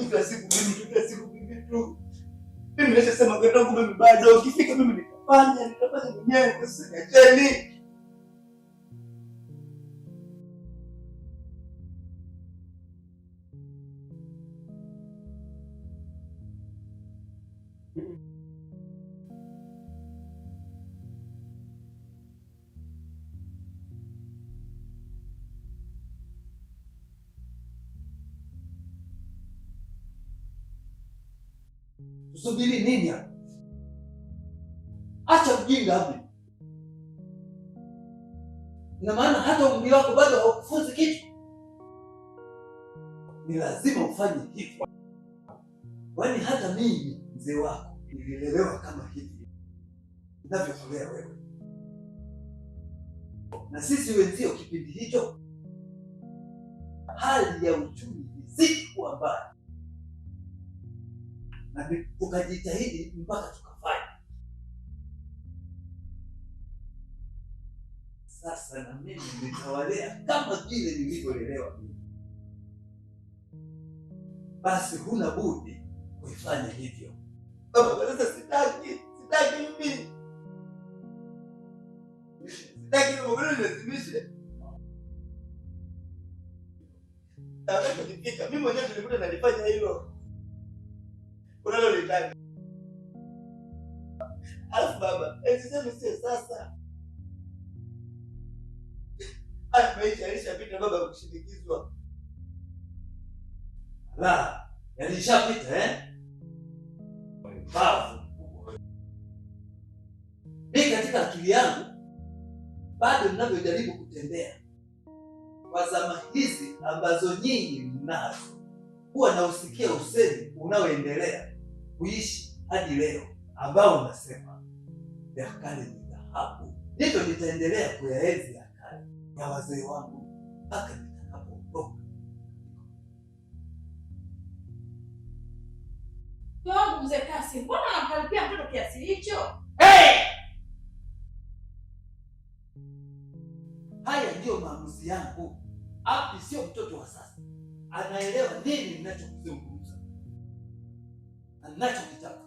kila siku mimi tu. Mimi nimeshasema kwa tangu mimi bado ukifika mimi nitafanya mwenyewe kwa sasa acheni. Tusubiri nini hapa? Acha ujinga hapo. Ina maana hata umri wako bado haukufunzi kitu. Ni lazima ufanye hivyo. Kwani hata mimi mzee wako nililelewa kama hivi ninavyokulea wewe. Na sisi wenzio kipindi hicho hali ya uchumi izidi kuwa mbaya. Na tukajitahidi mpaka tukafanya. Sasa na mimi nitawalea kama vile nilivyolelewa mimi. Basi huna budi kuifanya hivyo. Baba, sasa sitaki mimi. Sitaki mbona nilazimishe. Nataka kujifika. Mimi mwenyewe nilikuwa nalifanya hilo. Unalolitaka. Alafu baba, sasa sio sasa. Maisha yalishapita baba kushindikizwa. La, yalishapita Bafu. Mimi katika akili yangu bado ninavyojaribu kutembea kwa zama hizi ambazo nyinyi mnazo, huwa nausikia usemi unaoendelea kuishi hadi leo ambao unasema ya kale ni dhahabu. Ndivyo nitaendelea kuyaenzi ya kale ya wazee wangu mpaka nitakapoondoka. Wangu mzee Kasi, mbona unamkaribia mtoto kiasi hicho? Haya ndiyo maamuzi yangu. Api sio mtoto wa sasa. Anaelewa nini ninachokuzungumza. Anachokitaka.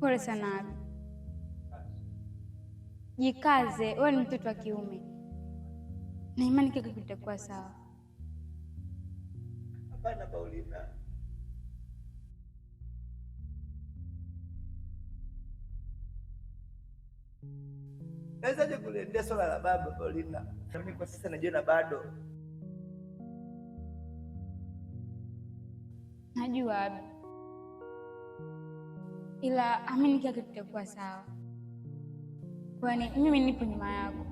Pole sana Abi. Jikaze, wewe ni mtoto wa kiume. Na imani kile kitakuwa sawa. Hapana Paulina. Nawezaje kuliendea swala la baba Paulina? Mimi kwa sasa najiona bado. Najua Abi. Ila amini kile kitakuwa sawa. Kwani mimi nipo nyuma yako.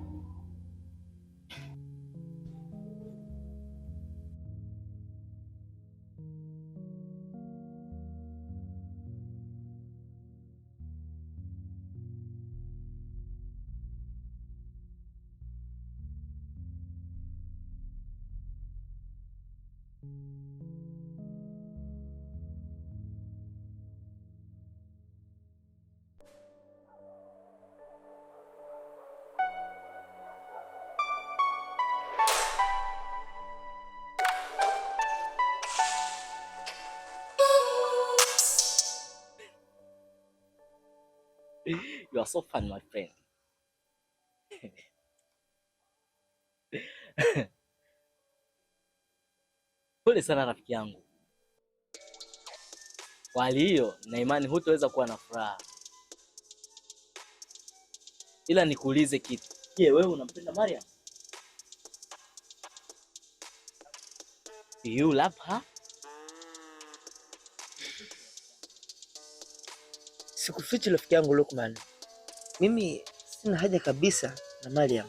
You are so fun, my friend. Pole sana rafiki yangu. Kwa hali hiyo, na imani hutaweza kuwa na furaha. Ila nikuulize kitu. Je, wewe unampenda Mariam? Do you love her? sikufichi rafiki yangu Lukman. Mimi sina haja kabisa na Mariam.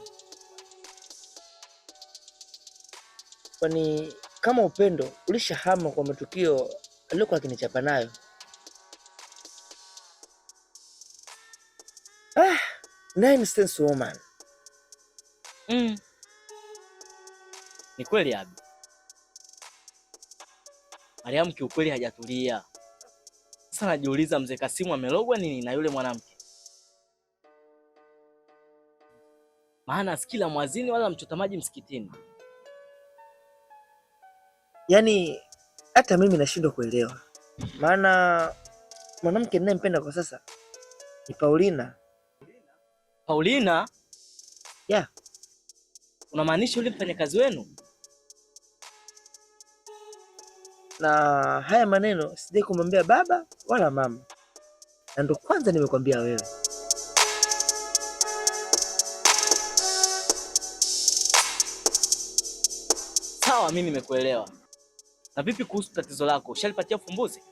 Kwani kama upendo ulishahama kwa matukio aliyokuwa akinichapa nayo. Nonsense woman. Ni kweli Abi. Mariam kiukweli hajatulia. Sasa najiuliza mzee Kasimu amelogwa nini na yule mwanamke? Maana asikila mwazini wala mchota maji msikitini. Yaani hata mimi nashindwa kuelewa. Maana mwanamke ninayempenda kwa sasa ni Paulina. Paulina? Yeah. Unamaanisha yule mfanyakazi wenu? Na haya maneno sijai kumwambia baba wala mama. Na ndo kwanza nimekwambia wewe. Sawa, mimi nimekuelewa. Na vipi kuhusu tatizo lako? Ushalipatia ufumbuzi?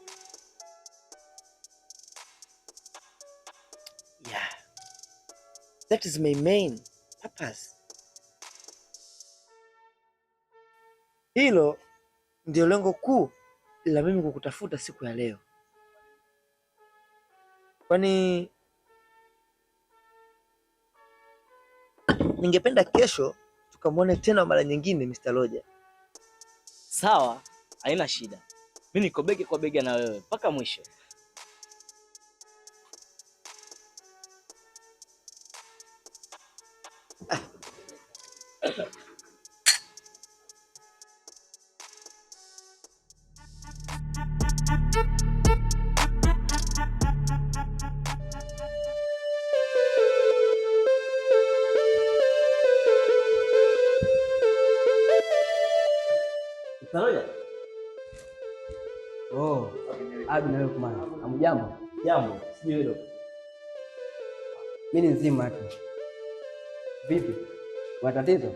Yeah. That is my main purpose. Hilo ndio lengo kuu la mimi kukutafuta siku ya leo. Kwani ningependa kesho tukamwone tena mara nyingine Mr. Roger. Sawa, haina shida. Mimi niko bega kwa bega na wewe mpaka mwisho. Saroja? Oh, Abi na Lukman. Hamjambo? Jambo, sijui wewe. Mimi ni nzima tu. Vipi? Kuna tatizo?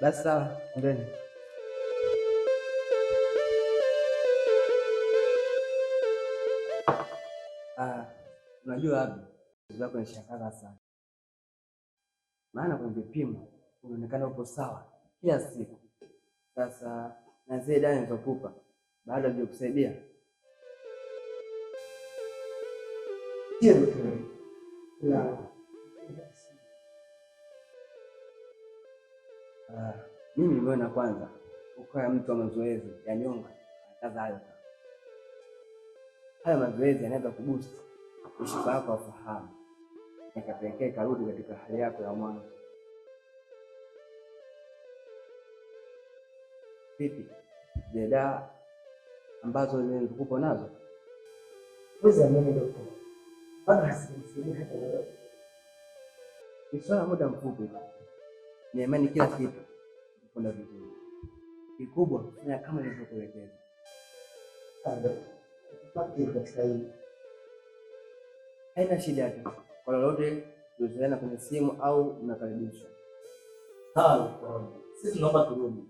Basi sawa, ndeni. Unajua Abi, zako nishakaza sana. Maana kwenye vipimo unaonekana upo sawa kila siku. Sasa na zile dawa nilizokupa baada ya kukusaidia. Mimi nimeona kwanza ukawa mtu wa mazoezi ya nyonga kadhalika. Haya mazoezi yanaweza kuboost mishipa yako ya fahamu, ikapelekea karudi katika hali yako ya mwanzo. Vipi? Je, dawa ambazo nilikupa nazo? Mimi daktari. Bado hasikilizi hata leo. Ni swala muda mfupi. Ni imani kila kitu kitakwenda vizuri. Kikubwa fanya kama nilivyokuelekeza. Sawa. Tupate katika hii. Haina shida tu. Kwa lolote tuwasiliane kwenye simu au mnakaribishwa. Sawa. Sisi tunaomba turudi.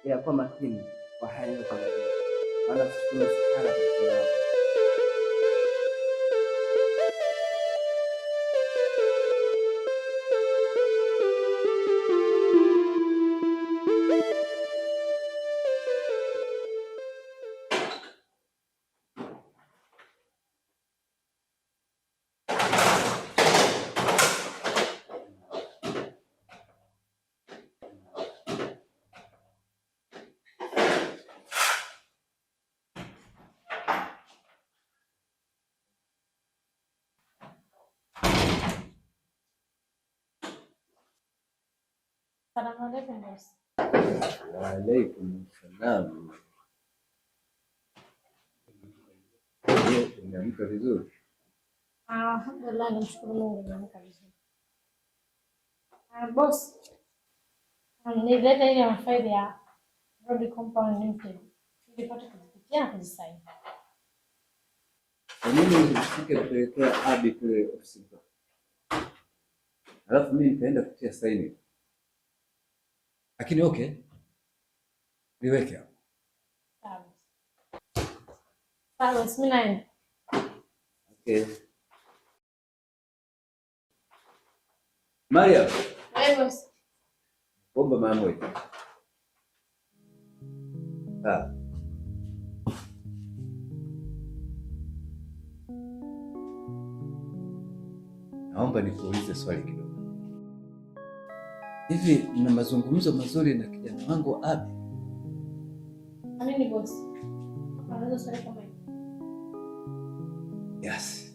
Ila kwa makini kwa haya yote. Maana tunasikana katika yao. Assalamualaikum bos. Waalaikumsalam. Umeamka vizuri? Alhamdulillah, namshukuru Mungu nimeamka vizuri. Boss, nilileta ile mafaili ya road compound limited. Nilipata kuzipitia na kuzisaini. Kwa nini usifike kupelekea Abi kule ofisini? Alafu mimi nitaenda kutia saini. Lakini okay, Niweke hapo. Sawa. Sawa, mimi naenda. Okay. Maria, Boss. omba mara moja. Naomba nikuulize swali kidogo. Hivi mna mazungumzo mazuri na kijana wangu Abi? Nini boss? Unaweza swali kama hili? Yes.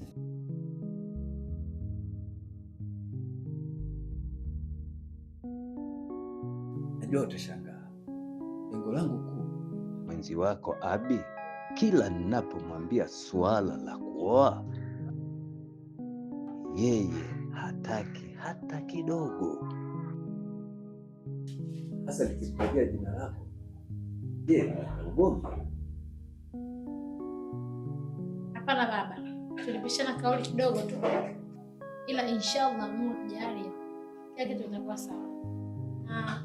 Najua utashangaa. Lengo langu kuu, mwenzi wako Abi, kila ninapomwambia suala la kuoa, yeye hataki hata kidogo. hasa nikikwambia jina lako. Je, una ugomvi? Hapana baba. Tulipishana kauli kidogo tu. Ila inshallah Mungu akijalia kila kitu kitakuwa sawa. Na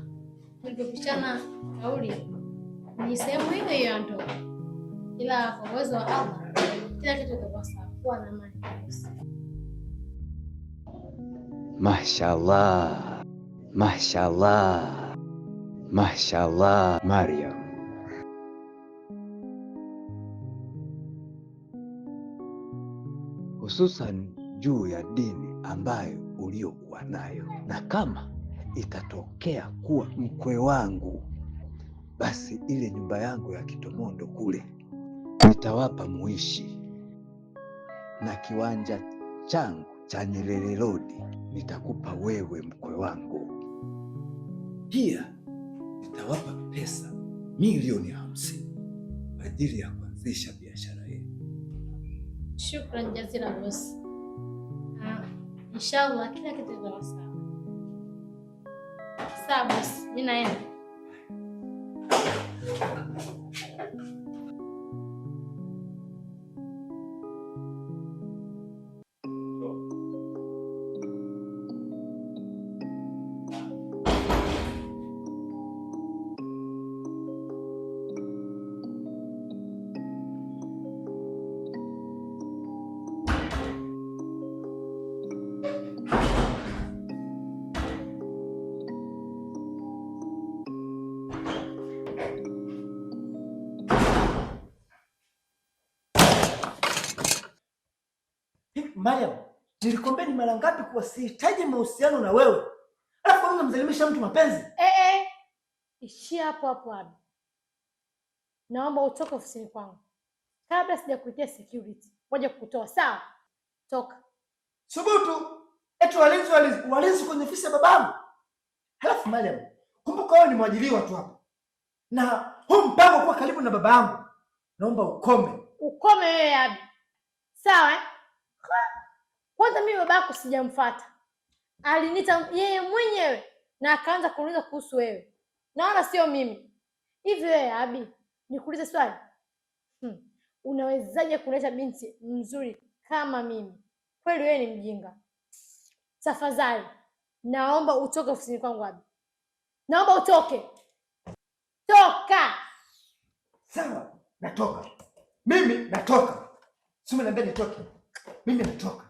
tulipishana kauli ni sehemu hiyo hiyo ya ndoa. Ila kwa uwezo wa Allah kila kitu kitakuwa sawa. Kuwa na amani. Mashallah. Mashallah. Mashallah, Maryam. Hususan juu ya dini ambayo uliokuwa nayo, na kama itatokea kuwa mkwe wangu, basi ile nyumba yangu ya Kitomondo kule nitawapa muishi, na kiwanja changu cha Nyerere Road nitakupa wewe mkwe wangu. Pia nitawapa pesa milioni 50 kwa ajili ya kuanzisha biashara yenu. Shukran jazila boss. Inshallah kila kitu kitakuwa sawa. Sawa boss, mimi naenda. Mariam, nilikwambia ni mara ngapi kuwa sihitaji mahusiano na wewe? Alafu wewe unamzalimisha mtu mapenzi? Ishia hapo hapo Abi. Naomba utoke ofisini kwangu. Kabla sijakuitia security. Ngoja kukutoa, sawa? Toka. Subutu. Eti walinzi kwenye ofisi ya babangu. Halafu Mariam, kumbuka wewe ni mwajiriwa tu hapa. Na huu mpango kuwa karibu na babangu, naomba ukome. Ukome wewe Abi. Sawa eh? Kwanza mimi babako sijamfuata. Aliniita yeye mwenyewe na akaanza kuuliza kuhusu wewe. Naona sio mimi. Hivi wewe Abi, nikuulize swali. Unawezaje kuleta binti mzuri kama mimi? Kweli wewe ni mjinga. Tafadhali, naomba utoke ofisini kwangu Abi. Naomba utoke. Toka. Sawa, natoka. Mimi natoka. Sio niambia nitoke. Mimi natoka.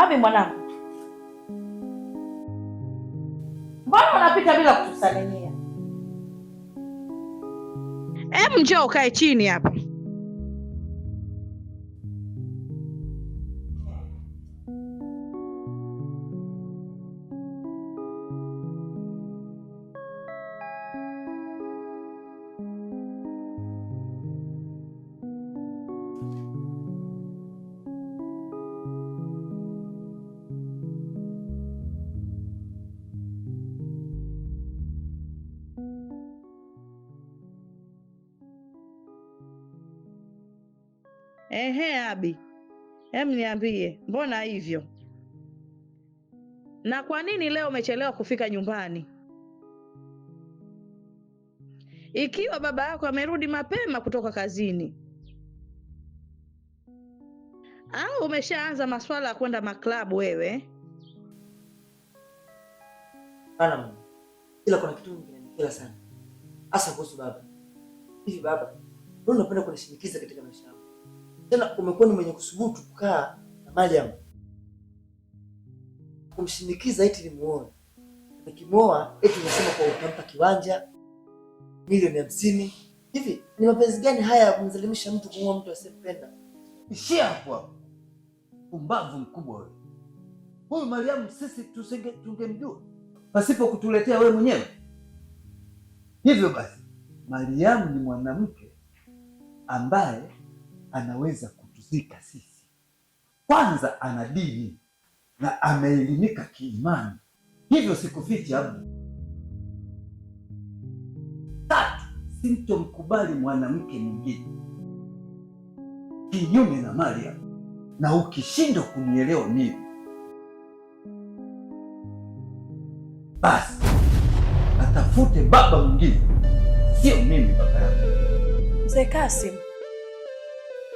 Abi mwanangu, mbona unapita bila kutusalimia? Hebu njoo ukae chini hapa. Ehe, Abi, niambie, mbona hivyo? Na kwa nini leo umechelewa kufika nyumbani? Ikiwa baba yako amerudi mapema kutoka kazini, au umeshaanza masuala ya kwenda maklabu wewe? Hapana mama. Ila kuna kitu kinanikera sana. Hasa kuhusu baba. Hivi baba, wewe unapenda kunishinikiza katika maisha yangu. Tena umekuwa ni mwenye kusubutu kukaa na Mariam. Kumshinikiza eti nimuoe. Nikimuoa eti unasema kwa utampa kiwanja milioni 50. Hivi ni mapenzi gani haya ya kumzalimisha mtu kumuoa mtu asiyempenda? Ishia hapo hapo. Pumbavu mkubwa wewe. Huyu Mariam sisi tungemjua pasipo kutuletea wewe mwenyewe. Hivyo basi, Mariam ni mwanamke ambaye anaweza kutuzika sisi. Kwanza ana dini na ameelimika kiimani. Hivyo sikufichi Abu. Tatu, sintomkubali mwanamke mwingine kinyume na Mariam. Na ukishindwa kunielewa mimi, basi atafute baba mwingine, sio mimi baba yako. Mzee Kasim,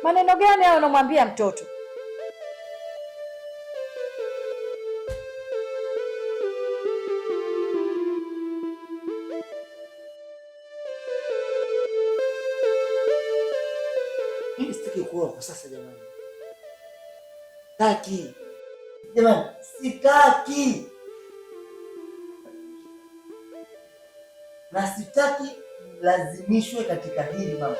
maneno gani hayo unamwambia mtoto? Mimi sitaki kuoa kwa sasa jamani. Sitaki. Jamani, sitaki. Na sitaki lazimishwe katika hili mama.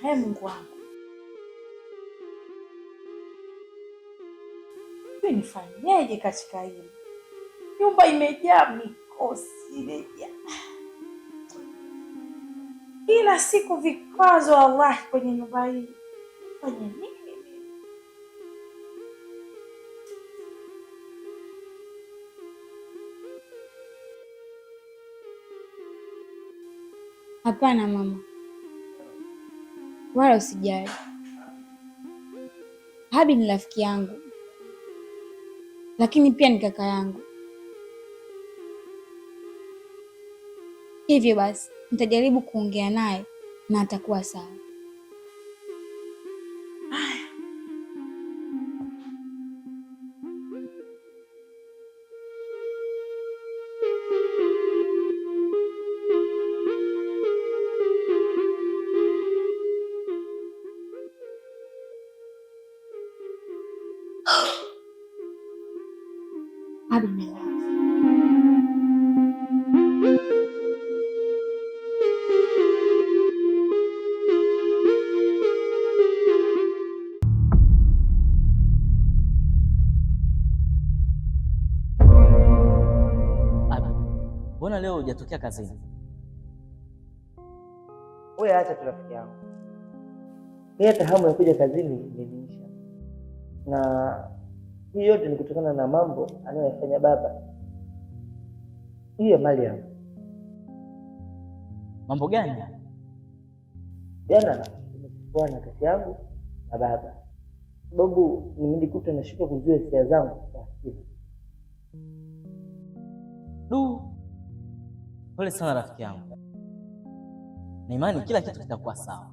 Mungu wangu, nifanyeje katika hili? Nyumba imejaa mikosi, imejaa kila siku vikwazo. Allah, kwenye nyumba hii fanye nini? Hapana mama, wala usijali. Habi ni rafiki yangu, lakini pia ni kaka yangu. Hivyo basi nitajaribu kuongea naye na atakuwa sawa. Habi melala. Mbona leo hujatokea kazini? Wewe acha tu rafiki yangu. Mimi hata hamu ya kuja kazini imeniisha. Na hii yote ni kutokana na mambo anayofanya baba. Hiyo Mariam. Mambo gani? Jana nimekuwa na kati yangu na baba. Sababu nimejikuta nashindwa kujua hisia zangu kwa akili. Pole sana rafiki yangu. Na imani kila kitu kitakuwa sawa.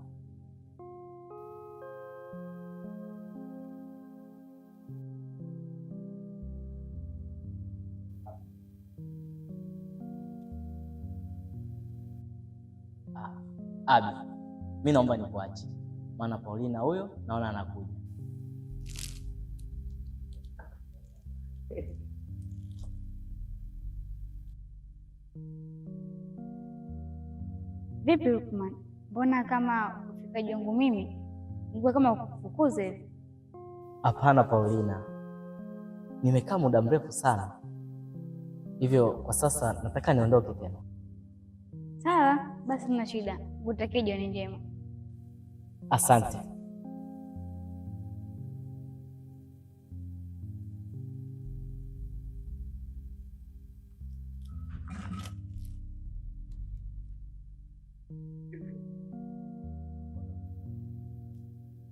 Abi, mimi naomba nikuache, maana Paulina huyo naona anakuja. Vipi Lukman? Mbona kama ufikaji wangu mimi nilikuwa kama kufukuze? Hapana Paulina, nimekaa muda mrefu sana, hivyo kwa sasa nataka niondoke tena. Sawa, basi mna shida. Utakie jioni njema. Asante.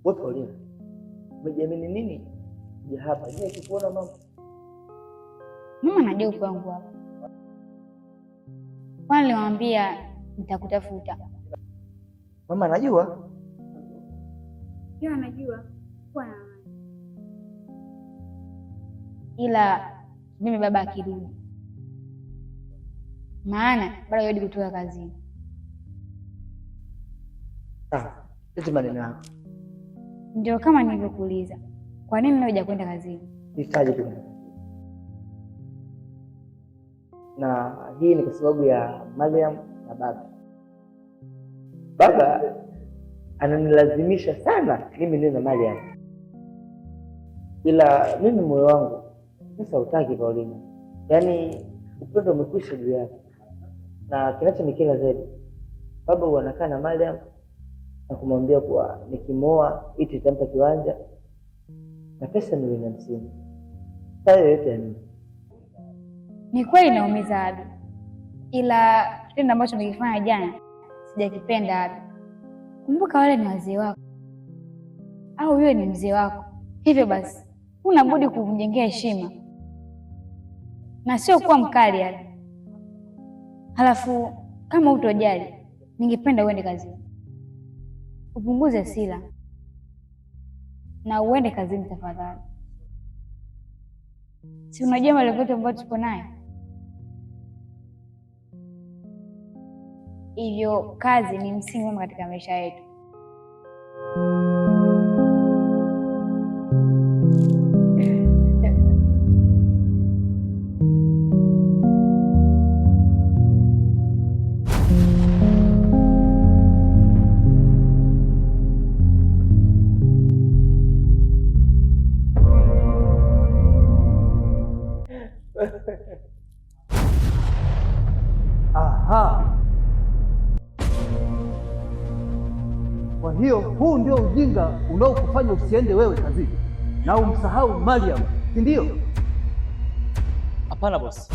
Wewe Paulina, umejiamini nini? Je, hapa je kukuona mama? Mama anajua upo wangu hapa. Kwani nilimwambia nitakutafuta. Mama anajua? Yeye anajua. Bwana. Ila mimi baba akirudi. Maana bado yodi kutoka kazini. Eti maneno yako. Ndio kama nilivyokuuliza. Kwa nini leo hujakwenda kazini? Nitaje tu. Na hii ni kwa sababu ya Mariam na baba. Baba ananilazimisha sana mimi niwe na Mariam. Ila mimi moyo wangu sasa hutaki Paulina. Yaani upendo umekwisha juu yake. Na kinachonikera zaidi, baba wanakaa na Mariam na kumwambia kuwa nikimoa iti itampa kiwanja na pesa milioni 50. Sasa yote yani. Ni kweli naumiza Abi. Ila kitendo ambacho nimekifanya jana sijakipenda Abi. Kumbuka wale ni wazee wako. Au yule ni mzee wako. Hivyo basi, huna budi kumjengea heshima. Na sio kuwa mkali Abi. Halafu kama utojali, ningependa uende kazini. Upunguze hasira. Na uende kazini tafadhali. Si unajua malengo yetu ambayo tuko nayo? Hivyo kazi ni msingi muhimu katika maisha yetu. Aha. Kwa hiyo huu ndio ujinga unaokufanya usiende wewe kazini na umsahau Mariam, si ndio? Hapana bosi.